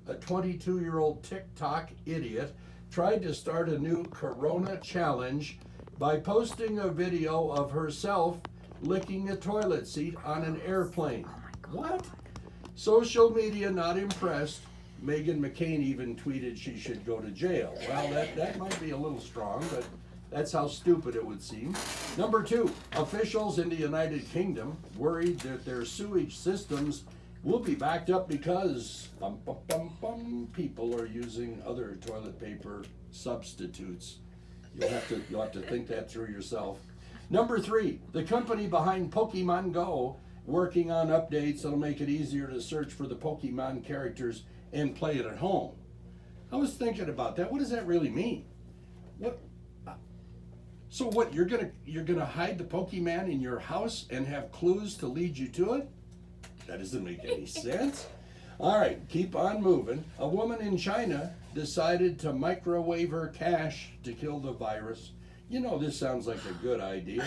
a 22-year-old TikTok idiot, tried to start a new Corona challenge by posting a video of herself licking a toilet seat on an airplane. What? Social media not impressed. Meghan McCain even tweeted she should go to jail. Well, that might be a little strong, but that's how stupid it would seem. Number two, officials in the United Kingdom worried that their sewage systems will be backed up because people are using other toilet paper substitutes. You'll have to think that through yourself. Number three, the company behind Pokemon Go working on updates that'll make it easier to search for the Pokemon characters and play it at home. I was thinking about that. What does that really mean? What? So what? You're gonna hide the Pokemon in your house and have clues to lead you to it? That doesn't make any sense. All right, keep on moving. A woman in China decided to microwave her cash to kill the virus. You know, this sounds like a good idea.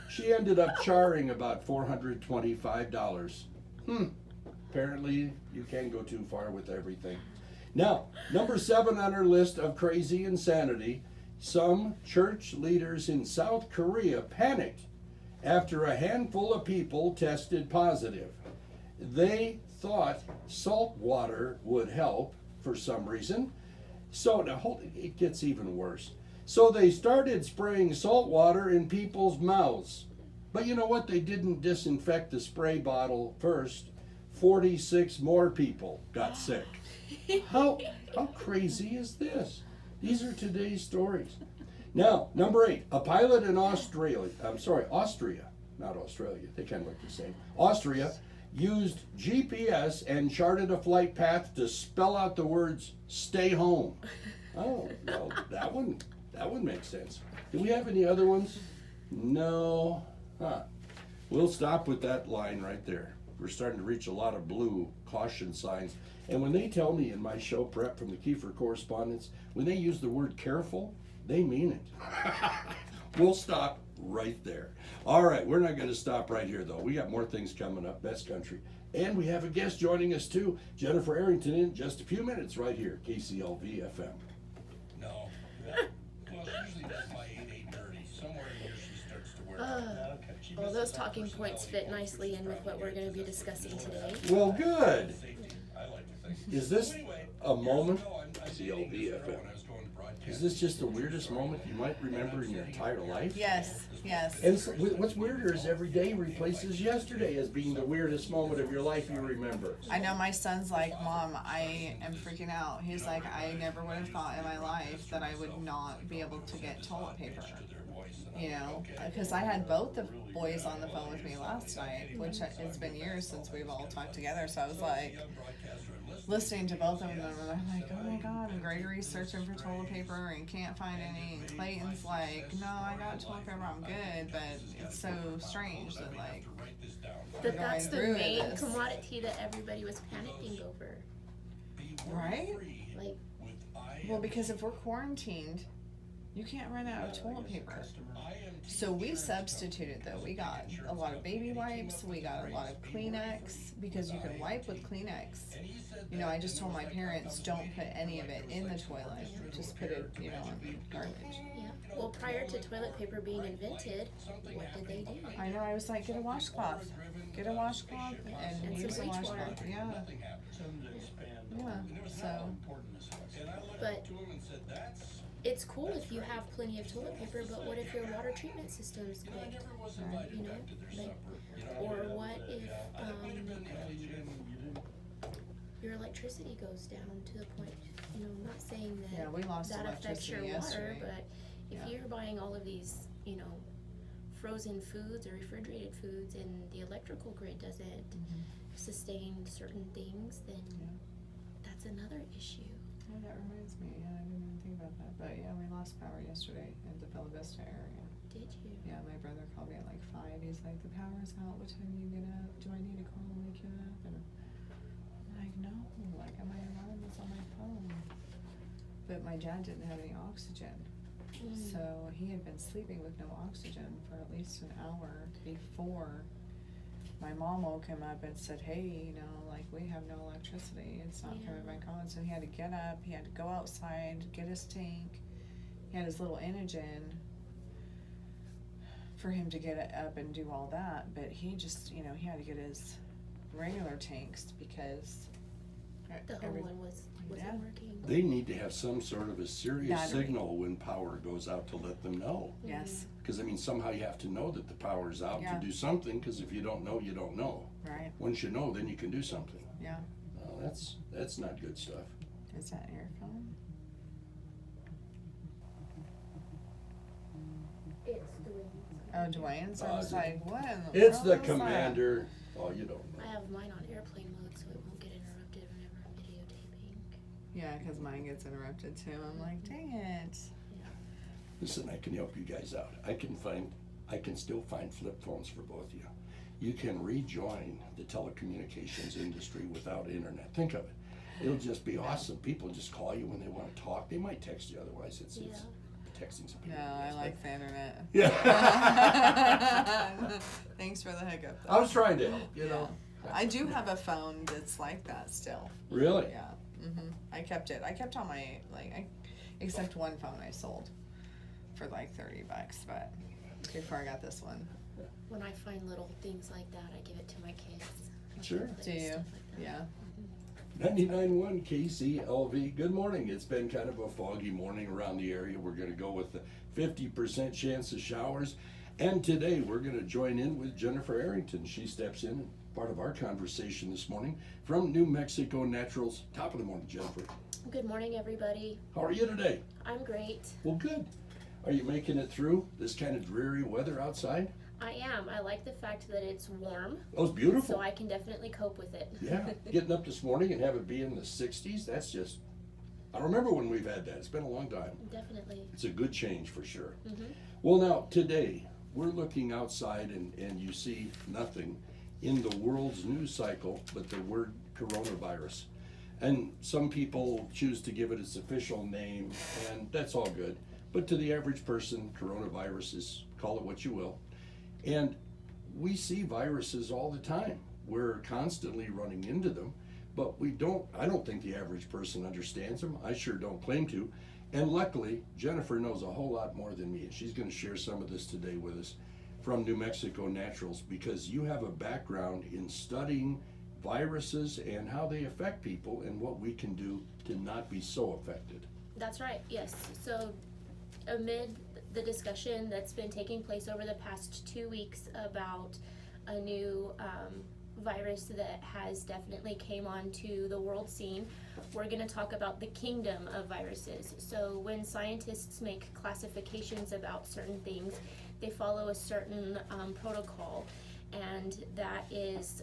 She ended up charring about $425. Apparently, you can't go too far with everything. Now, number 7 on our list of crazy insanity, some church leaders in South Korea panicked after a handful of people tested positive. They thought salt water would help for some reason. So now it gets even worse. So they started spraying salt water in people's mouths. But you know what? They didn't disinfect the spray bottle first. 46 more people got sick. How crazy is this? These are today's stories. Now, number 8, a pilot in Austria, not Australia, they kind of look the same. Austria used GPS and charted a flight path to spell out the words "stay home." Oh, well, that one makes sense. Do we have any other ones? No. Huh. We'll stop with that line right there. We're starting to reach a lot of blue caution signs. And when they tell me in my show prep from the Kiefer Correspondence, when they use the word careful, they mean it. We'll stop right there. All right, we're not going to stop right here, though. We got more things coming up, Best Country. And we have a guest joining us, too, Jennifer Arrington, in just a few minutes right here, KCLV FM. No. Well, she usually does my 8:30. Somewhere in here she starts to wear Well, those talking points fit nicely in with what we're going to be discussing today. Well, good. I like to think. Is this a moment? CLV FM. Is this just the weirdest moment you might remember in your entire life? Yes. And what's weirder is every day replaces yesterday as being the weirdest moment of your life you remember. I know my son's like, Mom, I am freaking out. He's like, I never would have thought in my life that I would not be able to get toilet paper. You know, because I had both the boys on the phone with me last night, which it's been years since we've all talked together. So I was like, listening to both of them, and I'm like, oh my God, and Gregory's searching for toilet paper and can't find any, and Clayton's like, no, I got toilet paper, I'm good, but it's so strange that like, But that's the through main this. commodity that everybody was panicking over. right? Like, Well, because if we're quarantined, you can't run out of toilet paper. So we substituted though. We got a lot of baby wipes, we got a lot of Kleenex, because you can wipe with Kleenex. You know, I just told my parents, don't put any of it in the toilet, just put it, you know, in garbage. yeah. Well, prior to toilet paper being invented, what did they do? I know, I was like, get a washcloth and And use some a bleach washcloth, yeah. Yeah, so, But it's cool if you have plenty of toilet paper, but what if your water treatment system's good? You know, like, or what if your electricity goes down to the point, you know, I'm not saying that yeah, we lost that affects your electricity water, yesterday. but if you're buying all of these, you know, frozen foods or refrigerated foods and the electrical grid doesn't sustain certain things, then that's another issue. Oh, that reminds me, yeah, I didn't even think about that, but yeah, we lost power yesterday in the Bella Vista area. Did you? Yeah, my brother called me at like 5, he's like, the power's out, what time do you get up? Do I need to call and wake you up? And I'm like, no, like my alarm was on my phone. But my dad didn't have any oxygen, so he had been sleeping with no oxygen for at least an hour before my mom woke him up and said, hey, you know, like, we have no electricity, it's not coming back on. So he had to get up, he had to go outside, get his tank, he had his little Inogen for him to get up and do all that, but he just, you know, he had to get his regular tanks because The whole one wasn't Yeah. working. They need to have some sort of a serious Battery. signal when power goes out to let them know. Yes, Because I mean, somehow you have to know that the power's out Yeah. to do something. Because if you don't know, you don't know. right, Once you know, then you can do something. yeah. That's not good stuff. Is that your phone? It's Dwayne's. Oh, Dwayne's? I was is it- like, what in the It's world the is that? commander. Oh, you don't know. I have mine on airplane mode so it won't get interrupted whenever I'm videotaping. Yeah, because mine gets interrupted too. I'm like, dang it. Listen, I can help you guys out. I can still find flip phones for both of you. You can rejoin the telecommunications industry without internet. Think of it. It'll just be awesome. People just call you when they want to talk. They might text you otherwise. It's texting's a pain in No, the I ass, like the internet. but- Yeah. Thanks for the hookup. I was trying to help, you know. I do have a phone that's like that still. Really? Yeah. I kept it. I kept all my except one phone I sold for like $30, but before I got this one. When I find little things like that, I give it to my kids. Sure. Do you? Stuff like that. Yeah. 99.1 KCLV. Good morning. It's been kind of a foggy morning around the area. We're going to go with the 50% chance of showers. And today we're going to join in with Jennifer Arrington. She steps in, part of our conversation this morning from New Mexico Naturals. Top of the morning, Jennifer. Good morning, everybody. How are you today? I'm great. Well, good. Are you making it through this kind of dreary weather outside? I am. I like the fact that it's warm, Oh, it's beautiful. so I can definitely cope with it. Yeah, getting up this morning and have it be in the 60s, that's just, I don't remember when we've had that. It's been a long time. Definitely. It's a good change for sure. Mhm. Well, now, today, we're looking outside and you see nothing in the world's news cycle but the word coronavirus. And some people choose to give it its official name, and that's all good. But to the average person, coronavirus is, call it what you will. And we see viruses all the time. We're constantly running into them, but I don't think the average person understands them. I sure don't claim to. And luckily, Jennifer knows a whole lot more than me, and she's going to share some of this today with us from New Mexico Naturals, because you have a background in studying viruses and how they affect people and what we can do to not be so affected. That's right, yes. So amid the discussion that's been taking place over the past 2 weeks about a new virus that has definitely came onto the world scene, we're going to talk about the kingdom of viruses. So when scientists make classifications about certain things, they follow a certain protocol, and that is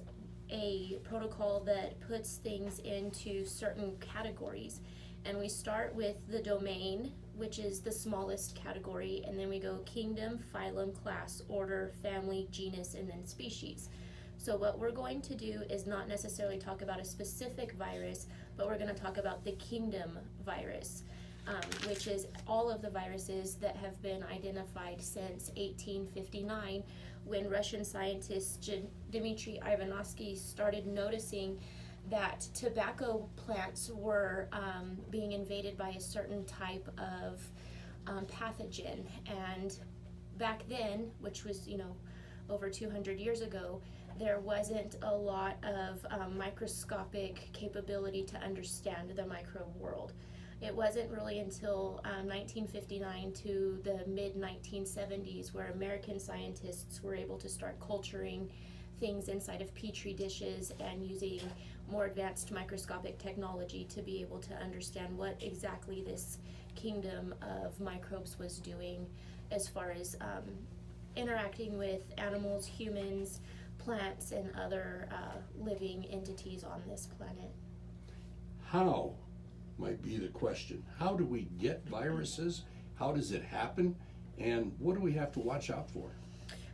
a protocol that puts things into certain categories. And we start with the domain, which is the smallest category, and then we go kingdom, phylum, class, order, family, genus, and then species. So what we're going to do is not necessarily talk about a specific virus, but we're going to talk about the kingdom virus, which is all of the viruses that have been identified since 1859, when Russian scientist Dmitry Ivanovsky started noticing that tobacco plants were being invaded by a certain type of pathogen. And back then, which was, over 200 years ago, there wasn't a lot of microscopic capability to understand the microbe world. It wasn't really until 1959 to the mid-1970s where American scientists were able to start culturing things inside of petri dishes and using more advanced microscopic technology to be able to understand what exactly this kingdom of microbes was doing as far as interacting with animals, humans, plants, and other living entities on this planet. How might be the question. How do we get viruses? How does it happen? And what do we have to watch out for?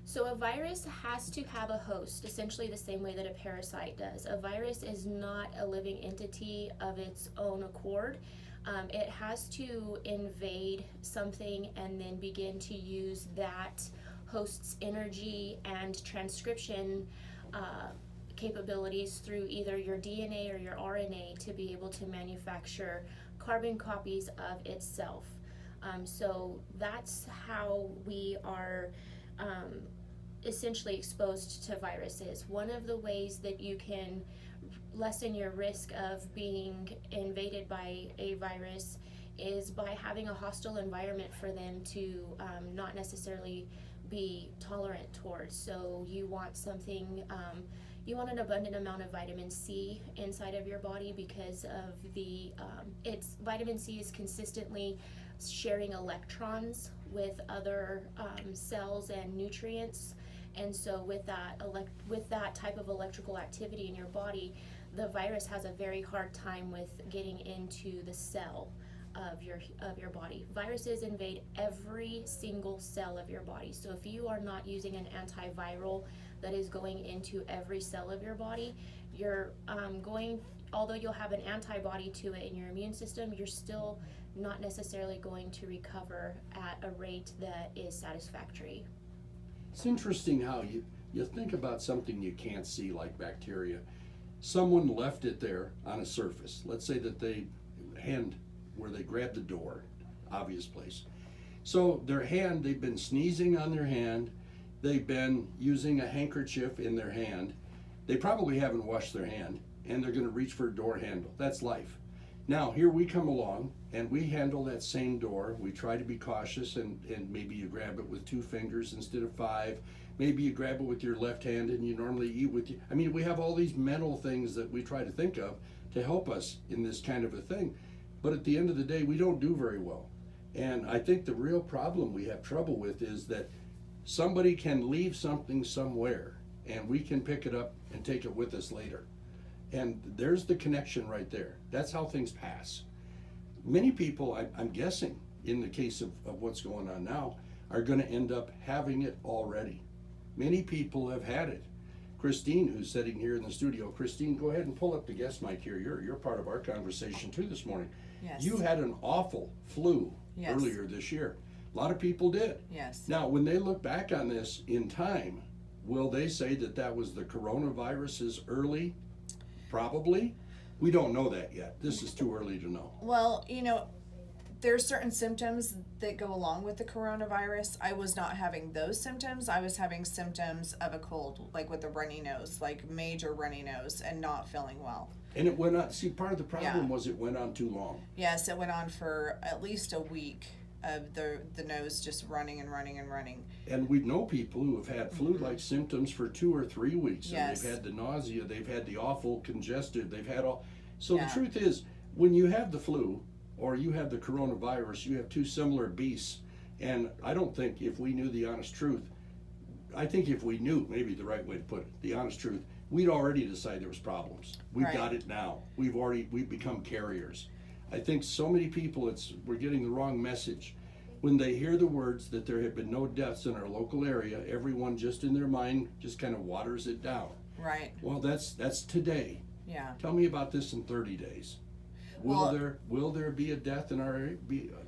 So a virus has to have a host, essentially the same way that a parasite does. A virus is not a living entity of its own accord. It has to invade something and then begin to use that host's energy and transcription capabilities through either your DNA or your RNA to be able to manufacture carbon copies of itself. So that's how we are essentially exposed to viruses. One of the ways that you can lessen your risk of being invaded by a virus is by having a hostile environment for them to not necessarily be tolerant towards. So you want something, you want an abundant amount of vitamin C inside of your body because of the, vitamin C is consistently sharing electrons with other cells and nutrients. And so with that type of electrical activity in your body, the virus has a very hard time with getting into the cell of your body. Viruses invade every single cell of your body. So if you are not using an antiviral that is going into every cell of your body, you're although you'll have an antibody to it in your immune system, you're still not necessarily going to recover at a rate that is satisfactory. It's interesting how you think about something you can't see, like bacteria. Someone left it there on a surface. Let's say that where they grabbed the door, obvious place. So they've been sneezing on their hand, they've been using a handkerchief in their hand, they probably haven't washed their hand, and they're gonna reach for a door handle. That's life. Now, here we come along, and we handle that same door. We try to be cautious, and maybe you grab it with 2 fingers instead of 5. Maybe you grab it with your left hand, and you normally eat with you. I mean, we have all these mental things that we try to think of to help us in this kind of a thing. But at the end of the day, we don't do very well. And I think the real problem we have trouble with is that somebody can leave something somewhere, and we can pick it up and take it with us later. And there's the connection right there. That's how things pass. Many people, I'm guessing, in the case of what's going on now, are going to end up having it already. Many people have had it. Christine, who's sitting here in the studio, Christine, go ahead and pull up the guest mic here. You're part of our conversation too this morning. Yes. You had an awful flu Yes. earlier this year. A lot of people did. Yes. Now, when they look back on this in time, will they say that was the coronavirus's early? Probably. We don't know that yet. This is too early to know. Well, there's certain symptoms that go along with the coronavirus. I was not having those symptoms. I was having symptoms of a cold, like with a runny nose, like major runny nose, and not feeling well. And it went on, see, part of the problem was it went on too long. Yes, it went on for at least a week of the nose just running and running and running. And we know people who have had flu-like symptoms for 2 or 3 weeks. Yes. And they've had the nausea, they've had the awful congested, they've had all. So Yeah. the truth is, when you have the flu or you have the coronavirus, you have 2 similar beasts. And I don't think if we knew the honest truth, I think if we knew, maybe the right way to put it, the honest truth, we'd already decided there was problems. We've Right. got it now. We've become carriers. I think so many people, we're getting the wrong message. When they hear the words that there have been no deaths in our local area, everyone just in their mind just kind of waters it down. Right. Well, that's today. Yeah. Tell me about this in 30 days. Will there be a death in our area?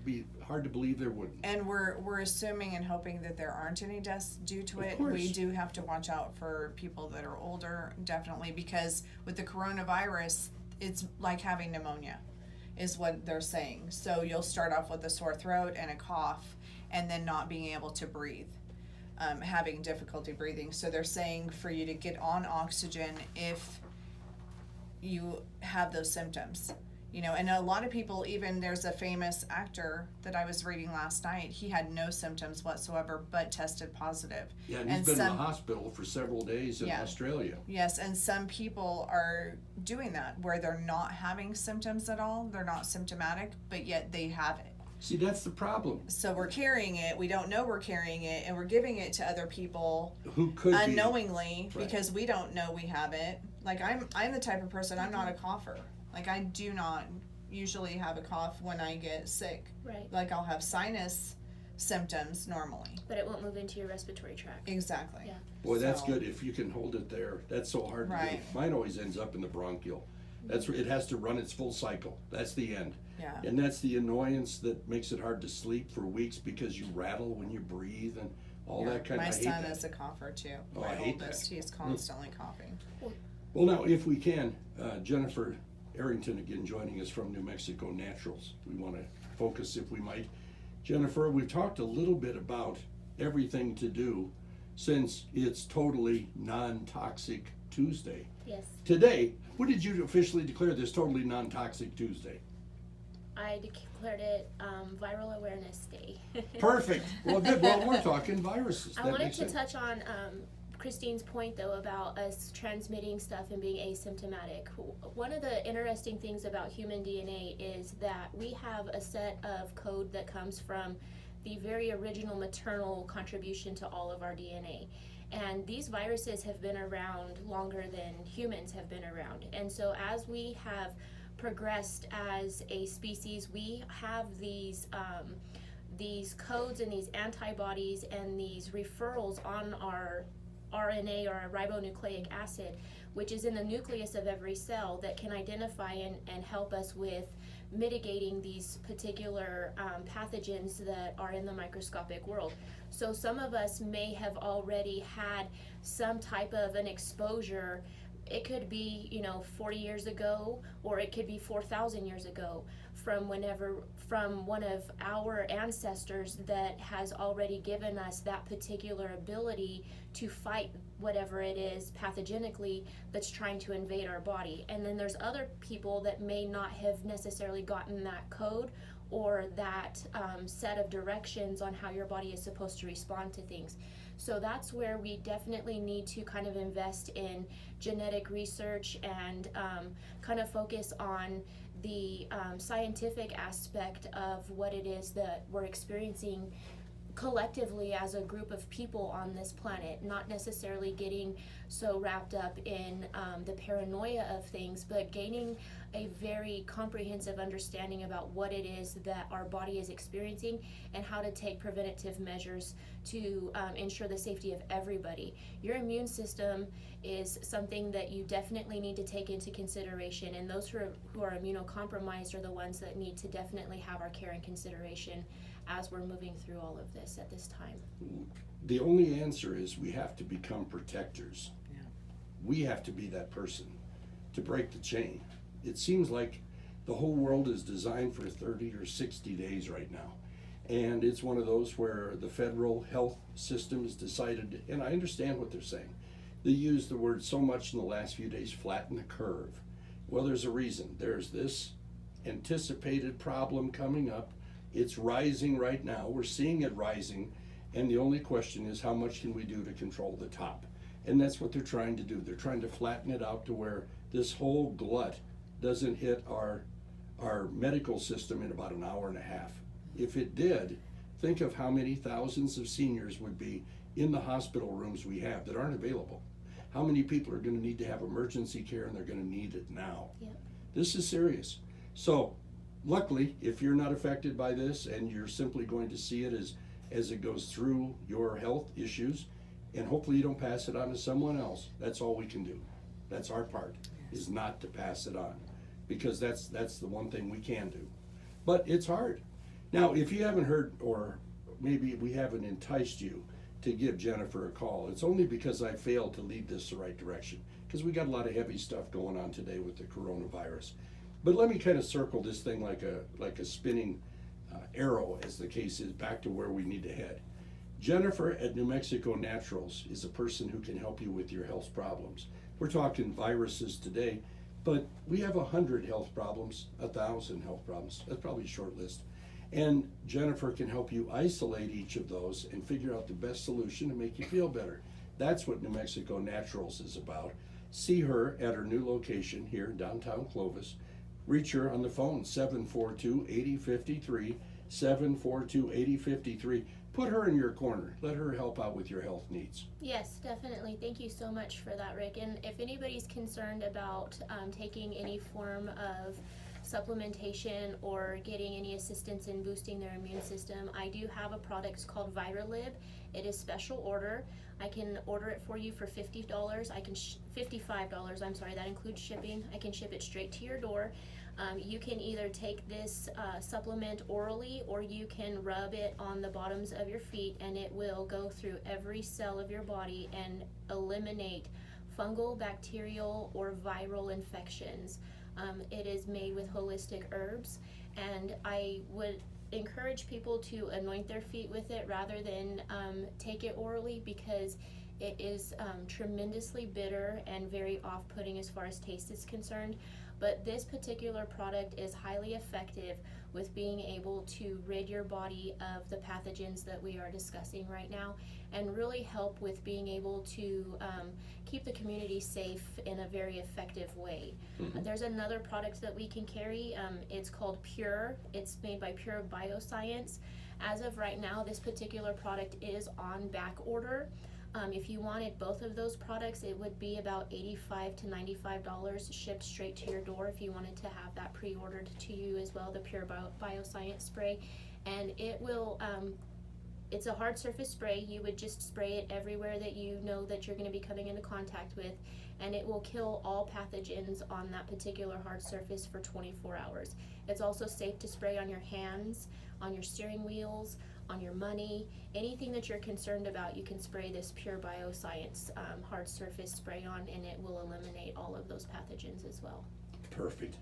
Be hard to believe there wouldn't. And we're assuming and hoping that there aren't any deaths due to it. course. We do have to watch out for people that are older, definitely, because with the coronavirus, it's like having pneumonia, is what they're saying. So you'll start off with a sore throat and a cough, and then not being able to breathe, having difficulty breathing. So they're saying for you to get on oxygen if you have those symptoms. And a lot of people, even there's a famous actor that I was reading last night, he had no symptoms whatsoever but tested positive. Yeah, and he's been in the hospital for several days in Australia. Yes, and some people are doing that where they're not having symptoms at all, they're not symptomatic, but yet they have it. See, that's the problem. So we're carrying it, we don't know we're carrying it, and we're giving it to other people Who could unknowingly Right. because we don't know we have it. Like I'm the type of person, I'm not a cougher. Like I do not usually have a cough when I get sick. Right. Like I'll have sinus symptoms normally. But it won't move into your respiratory tract. Exactly. Yeah. Boy, that's So- good if you can hold it there. That's so hard to Right. do. Mine always ends up in the bronchial. It has to run its full cycle. That's the end. Yeah. And that's the annoyance that makes it hard to sleep for weeks because you rattle when you breathe. And all Yeah. that kind My of. son is a cougher too. Oh, My I hate that. oldest, he's constantly coughing. Well, now, if we can, Jennifer Arrington again joining us from New Mexico Naturals. We want to focus, if we might. Jennifer, we've talked a little bit about everything to do since it's totally non-toxic Tuesday. Yes, Today, what did you officially declare this totally non-toxic Tuesday? I declared it Viral Awareness Day. Perfect. Well, good. Well, we're talking viruses. I That wanted makes to sense. touch on Christine's point though about us transmitting stuff and being asymptomatic. One of the interesting things about human DNA is that we have a set of code that comes from the very original maternal contribution to all of our DNA. And these viruses have been around longer than humans have been around. And so as we have progressed as a species, we have these codes and these antibodies and these referrals on our RNA or our ribonucleic acid, which is in the nucleus of every cell that can identify and help us with mitigating these particular pathogens that are in the microscopic world. So some of us may have already had some type of an exposure. It could be, 40 years ago, or it could be 4,000 years ago from one of our ancestors that has already given us that particular ability to fight whatever it is pathogenically that's trying to invade our body. And then there's other people that may not have necessarily gotten that code or that set of directions on how your body is supposed to respond to things. So that's where we definitely need to kind of invest in genetic research and kind of focus on the scientific aspect of what it is that we're experiencing collectively as a group of people on this planet, not necessarily getting so wrapped up in the paranoia of things, but gaining a very comprehensive understanding about what it is that our body is experiencing and how to take preventative measures to ensure the safety of everybody. Your immune system is something that you definitely need to take into consideration, and those who are immunocompromised are the ones that need to definitely have our care and consideration as we're moving through all of this at this time. The only answer is we have to become protectors. Yeah. We have to be that person to break the chain. It seems like the whole world is designed for 30 or 60 days right now. And it's one of those where the federal health system has decided, and I understand what they're saying. They use the word so much in the last few days, flatten the curve. Well, there's a reason. There's this anticipated problem coming up. It's rising right now. We're seeing it rising. And the only question is, how much can we do to control the top? And that's what they're trying to do. They're trying to flatten it out to where this whole glut doesn't hit our medical system in about an hour and a half. If it did, think of how many thousands of seniors would be in the hospital rooms we have that aren't available. How many people are going to need to have emergency care, and they're going to need it now. Yep. This is serious. So luckily, if you're not affected by this and you're simply going to see it as it goes through your health issues, and hopefully you don't pass it on to someone else, that's all we can do. That's our part, is not to pass it on, because that's the one thing we can do. But it's hard. Now, if you haven't heard, or maybe we haven't enticed you to give Jennifer a call, it's only because I failed to lead this the right direction, because we got a lot of heavy stuff going on today with the coronavirus. But let me kind of circle this thing like a spinning arrow, as the case is, back to where we need to head. Jennifer at New Mexico Naturals is a person who can help you with your health problems. We're talking viruses today, but we have 100 health problems, 1,000 health problems. That's probably a short list. And Jennifer can help you isolate each of those and figure out the best solution to make you feel better. That's what New Mexico Naturals is about. See her at her new location here in downtown Clovis. Reach her on the phone, 742-8053, 742-8053. Put her in your corner. Let her help out with your health needs. Yes, definitely. Thank you so much for that, Rick. And if anybody's concerned about taking any form of supplementation or getting any assistance in boosting their immune system, I do have a product called Viralib. It is special order. I can order it for you for $50. $55. I'm sorry, that includes shipping. I can ship it straight to your door. You can either take this supplement orally, or you can rub it on the bottoms of your feet, and it will go through every cell of your body and eliminate fungal, bacterial, or viral infections. It is made with holistic herbs, and I would encourage people to anoint their feet with it rather than take it orally, because it is tremendously bitter and very off-putting as far as taste is concerned. But this particular product is highly effective with being able to rid your body of the pathogens that we are discussing right now, and really help with being able to keep the community safe in a very effective way. There's another product that we can carry. It's called Pure. It's made by Pure Bioscience. As of right now, this particular product is on back order. If you wanted both of those products, it would be about $85 to $95 shipped straight to your door if you wanted to have that pre-ordered to you as well, the Pure Bioscience spray. And it will, it's a hard surface spray. You would just spray it everywhere that you know that you're going to be coming into contact with, and it will kill all pathogens on that particular hard surface for 24 hours. It's also safe to spray on your hands, on your steering wheels, on your money, anything that you're concerned about. You can spray this Pure Bioscience hard surface spray on, and it will eliminate all of those pathogens as well. Perfect.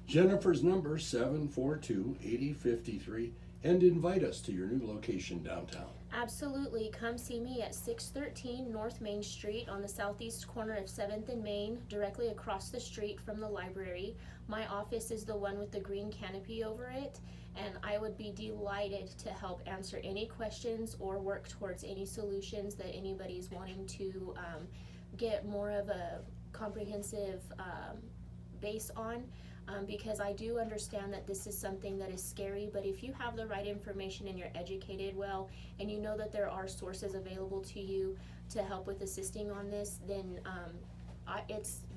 Jennifer's number 742-8053, and invite us to your new location downtown. Absolutely. Come see me at 613 North Main Street on the southeast corner of 7th and Main, directly across the street from the library. My office is the one with the green canopy over it, and I would be delighted to help answer any questions or work towards any solutions that anybody's wanting to get more of a comprehensive base on. Because I do understand that this is something that is scary, but if you have the right information and you're educated well, and you know that there are sources available to you to help with assisting on this, then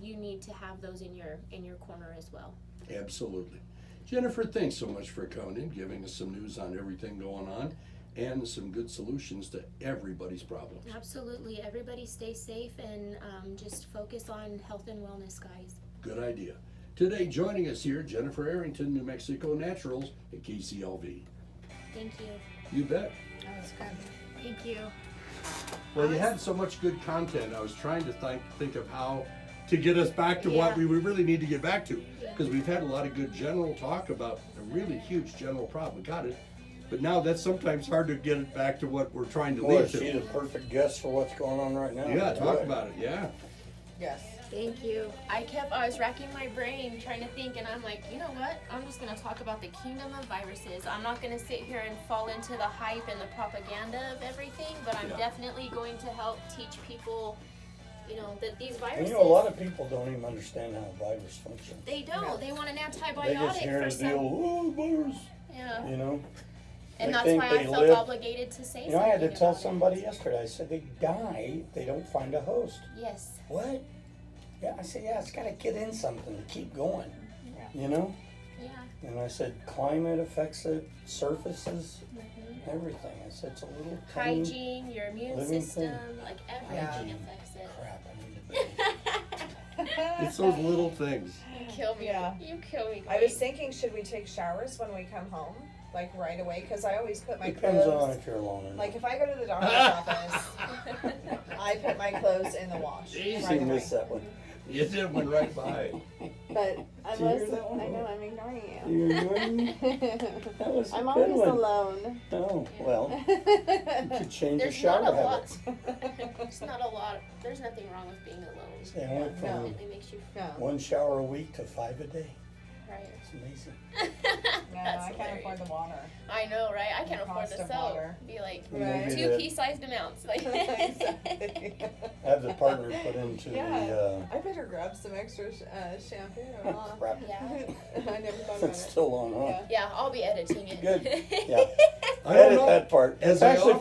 you need to have those in your corner as well. Absolutely. Jennifer, thanks so much for coming in, giving us some news on everything going on, and some good solutions to everybody's problems. Absolutely. Everybody stay safe, and just focus on health and wellness, guys. Good idea. Today, joining us here, Jennifer Arrington, New Mexico Naturals at KCLV. Thank you. You bet. That was good. Thank you. Well, you had so much good content. I was trying to think of how to get us back to what we really need to get back to. Because we've had a lot of good general talk about a really huge general problem. Got it. But now that's sometimes hard to get it back to what we're trying to Boy, lead is she to. the perfect guest for what's going on right now. Yeah, talk about it. Yeah. Yes. Thank you. I was racking my brain trying to think, and I'm like, you know what? I'm just going to talk about the kingdom of viruses. I'm not going to sit here and fall into the hype and the propaganda of everything, but I'm definitely going to help teach people, that these viruses... And a lot of people don't even understand how a virus functions. They don't. No. They want an antibiotic They just hear for the deal, oh, virus, Yeah. They And that's think why they I felt live- obligated to say I something had to tell about it. somebody yesterday, I said, they die, they don't find a host. Yes. What? Yeah, I said, yeah, it's gotta get in something to keep going, Yeah. And I said, climate affects it, surfaces, Mm-hmm. everything. I said, it's a little tiny Hygiene, your immune living system, thing. like everything Hygiene. affects it. crap, I need to be. It's those little things. You kill me. Yeah. You kill me. I was thinking, should we take showers when we come home? Like right away? Because I always put my Depends clothes... on if you're alone or not. Like if I go to the doctor's office, I put my clothes in the wash. Jeez, right You away. missed that one. You did one right by. But Did you hear that one? I know I'm ignoring you. You're ignoring me? That was a I'm good always one. alone. Oh, well, you could change your There's not shower a lot. habits. There's not a lot. There's nothing wrong with being alone. Yeah, I went No. from It makes you No, 1 shower a week to 5 a day. right. It's amazing. no, I can't afford the water. I know, right? I can't The afford cost the of soap. water. Be like Right. Maybe 2 the- pea-sized amounts. Like Exactly. Have the partner put into Yeah. I better grab some extra shampoo. the, crap, Yeah. I never thought about it's it. still on, huh? Yeah. Yeah, I'll be editing it. Good. Yeah. I don't Edit know. that part. As It's I actually often